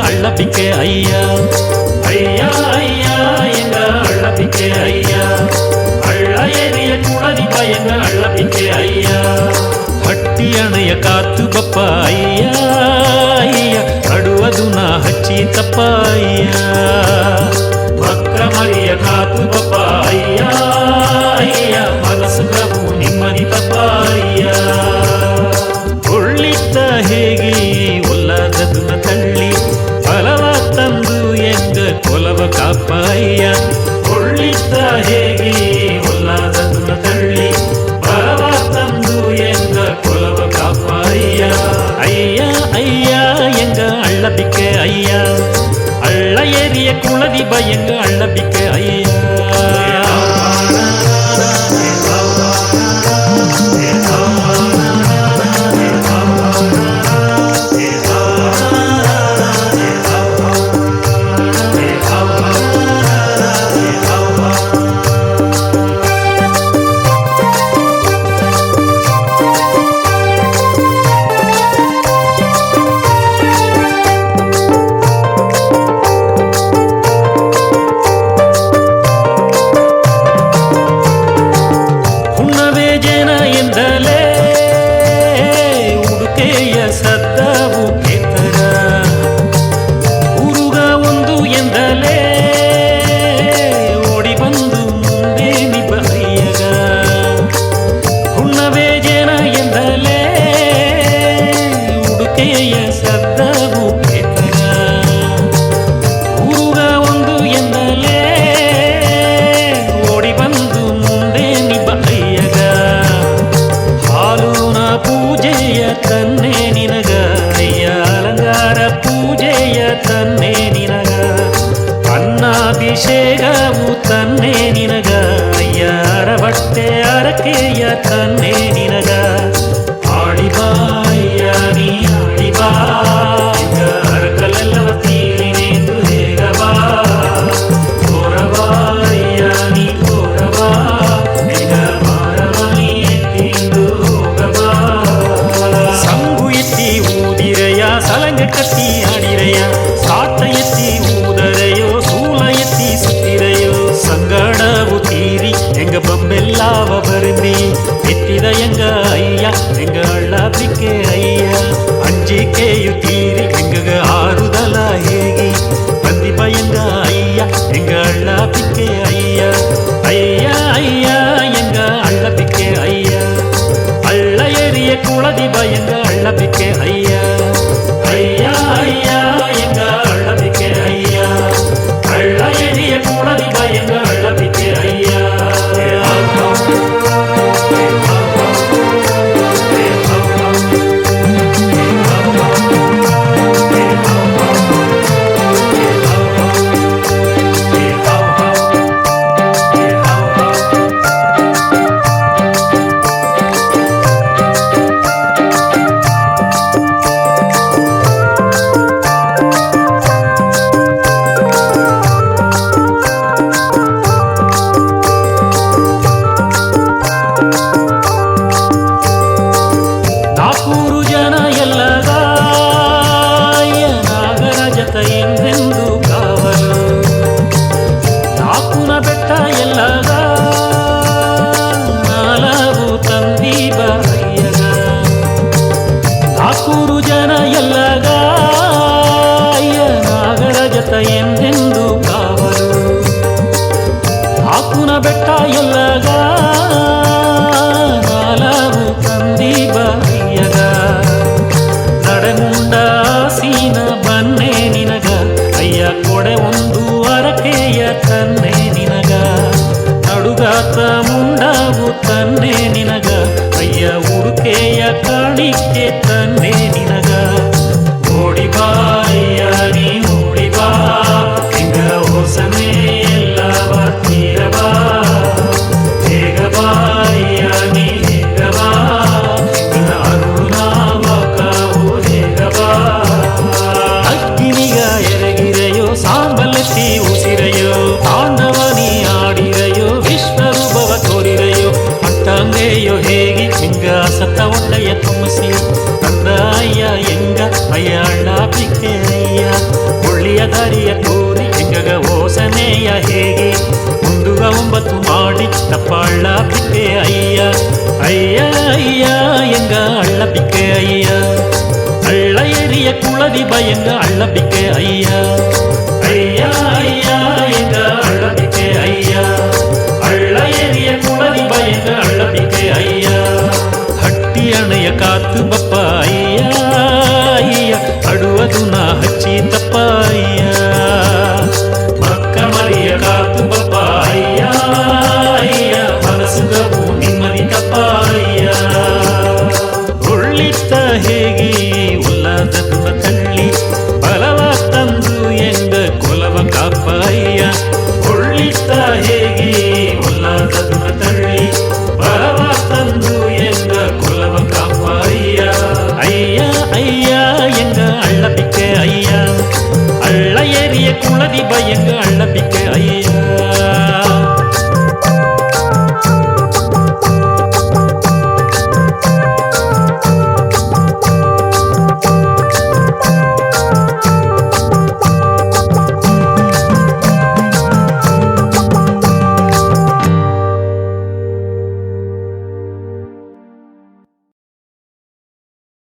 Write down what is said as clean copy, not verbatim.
அள்ளப்பிக்கே ஐயா. ஐயா ஐயா எங்க அள்ளப்பிக்கே ஐயா. அள்ள ஏறிய குளதிப்ப எங்க அள்ளப்பிக்கே ஐயா. ಹಟ್ಟಿ ಅಣೆಯ ಕಾತು ಬಪ್ಪ ಅಯ್ಯ ಅಯ್ಯ. ಅಡುವುದು ನಾ ಹಚ್ಚಿ ತಪ್ಪ ಅಯ್ಯ. ಭಕ್ತ ಮರಿಯ ಕಾತು ಬಪ್ಪ ಅಯ್ಯ ಅಯ್ಯ. ಮನಸ್ಸು ಪ್ರಭು ನಿಮ್ಮದಿ ತಪ್ಪ ಅಯ್ಯ. ಉಳ್ಳಿದ್ದ ಹೇಗೆ ಒಲ್ಲದನ್ನ ತಳ್ಳಿ ಫಲವ ತಂದು ಎಂಗ ಕೊಲವ ಕಾಪ ಅಯ್ಯ. ಉಳ್ಳಿದ್ದ ಹೇಗೆ ಒಲ್ಲದನ್ನ ತಳ್ಳಿ ಫಲವ ತಂದು ಎಂಗ ಕೊಲವ ಕಾಪ ಅಯ್ಯ. ಅಯ್ಯ ಅಯ್ಯ ಎಂಗ ಅಳ್ಳಬಿಕ್ಕೆ ಅಯ್ಯ. ಅಳ್ಳ ಏರಿಯ ಕುಳದಿಬ ಎಂಗ ಅಳ್ಳಬಿಕ್ಕೆ ಅಯ್ಯ. ಅಭಿಷೇಕವು ತನ್ನೇ ನಿನಗ ಅಯ್ಯ. ಅರಬಟ್ಟೆ ಅರಕೆಯ ತನ್ನೇ ನಿನಗ. ಆಡಿಬಾ ಅಯ್ಯ ನೀ ಆಡಿಬಾ. ಅರಕಲೆಲ್ಲವ ತೀರಿನೆಂದು ಹೇಗಬಾ. ಕೋರಬಾ ಅಯ್ಯ ನೀ ಕೋರಬಾ. ನಿಗ ಮಾರವ ನೀ ಎತ್ತಿಂದು ಹೋಗಬಾ. ಸಂಗು ಎತ್ತಿ ಊದಿರಯ್ಯ ಸಲಂಗ ಕಟ್ಟಿ ಆಡಿರಯ್ಯ. ಸಾತ ಎತ್ತಿ ಊದರೆಯೋ ಸೂಲ ಎತ್ತಿ ಸುತ್ತಿರೆಯೋ. ಸಂಗಡವು ತೀರಿ ಎಂಗ ಬೊಮ್ಮೆಲ್ಲಾವ ಬರುಂದಿ ಎತ್ತಿದ ಎಂಗ ಅಯ್ಯ. ಎಂಗ ಅಳ್ಳಬಿಕ್ಕೆ ಅಯ್ಯ. ಅಂಜಿಕೆಯು ತೀರಿ ಎಂಗಗ ಆರುದಲ ಹೇಗಿ ಬಂದಿಪ ಎಂಗ ಅಯ್ಯ. ಎಂಗ ಅಳ್ಳಬಿಕ್ಕೆ ಅಯ್ಯ. ಅಯ್ಯ ಅಯ್ಯ ಎಂಗ ಅಳ್ಳಬಿಕ್ಕೆ ಅಯ್ಯ. ಅಳ್ಳ ಏರಿಯ ಕುಳದಿಬ ಎಂಗ ಅಳ್ಳಬಿಕ್ಕೆ ಅಯ್ಯ. ಅಯ್ಯ ಅಯ್ಯ ಎಂಗ ಅಳ್ಳಬಿಕ್ಕೆ ಅಯ್ಯ. ಅಳ್ಳ ಏರಿಯ ಕುಳದಿಬ ಎಂಗ ಅಳ್ಳಬಿಕ್ಕೆ ಅಯ್ಯ. ಎಂದೆಂದು ಕಾವಲು ಹಾಕುನ ಬೆಟ್ಟ ಎಲ್ಲಗ ನಾಲವು ತಂದೀಬ ಅಯ್ಯಗ. ನಡೆಮುಂಡ ಸೀನ ಬನ್ನೆ ನಿನಗ ಅಯ್ಯ. ಕೊಡೆ ಒಂದು ಅರಕೆಯ ತನ್ನೆ ನಿನಗ. ನಡುಗಾತ ಮುಂಡವು ತನ್ನೆ ನಿನಗ ಅಯ್ಯ. ಉಡುಕೆಯ ಕಾಣಿಕೆ ತನ್ನೆ ನಿನಗ. ಓಡಿಬಾ ಅಯ್ಯ ನೀ ಓಡಿಬಾ. ಎಂಗ ಹೊಸನೆ ಎಲ್ಲವ ತೀರಬಾ. ಹೇಗಬಾ ಅಯ್ಯ ನೀ ಹೇಗಬಾ. ಅರುಣಾವ ಕಾವು ಹೇಗಬಾ. ಅಗ್ಗಿನಿಗ ಎರಗಿರೆಯೋ ಸಾಂಬಲೆತ್ತಿ ಉಸಿರೆಯೋ. ತಾಂಡವ ನೀ ಆಡಿರೆಯೋ ವಿಶ್ವರೂಪವ ತೋರಿರೆಯೋ. ಅಟ್ಟಂಗೆಯೋ ಹೇಗೆ ಎಂಗ ಸತ್ತ ಒಳ್ಳೆಯ ತುಂಬಿಸಿ ತಂದ ಅಯ್ಯ ಎಂಗ ಅಯ್ಯ ಅಳ್ಳಬಿಕ್ಕೆ ಅಯ್ಯ. ಒಳ್ಳೆಯ ದಾರಿಯ ತೋರಿ ಎಂಗಗ ಓಸನೆಯ ಹೇಗೆ ಮುಂದುಗ 9 ಮಾಡಿ ತಪ್ಪ ಅಳ್ಳ ಬಿಕ್ಕೆ ಅಯ್ಯ ಅಯ್ಯ ಅಯ್ಯ ಎಂಗ ಅಳ್ಳ ಬಿಕ್ಕೆ ಅಯ್ಯ ಅಳ್ಳ ಏರಿಯ ಕುಳವಿ ಬಯಂಗ ಅಳ್ಳ ಬಿಕ್ಕೆ ಅಯ್ಯ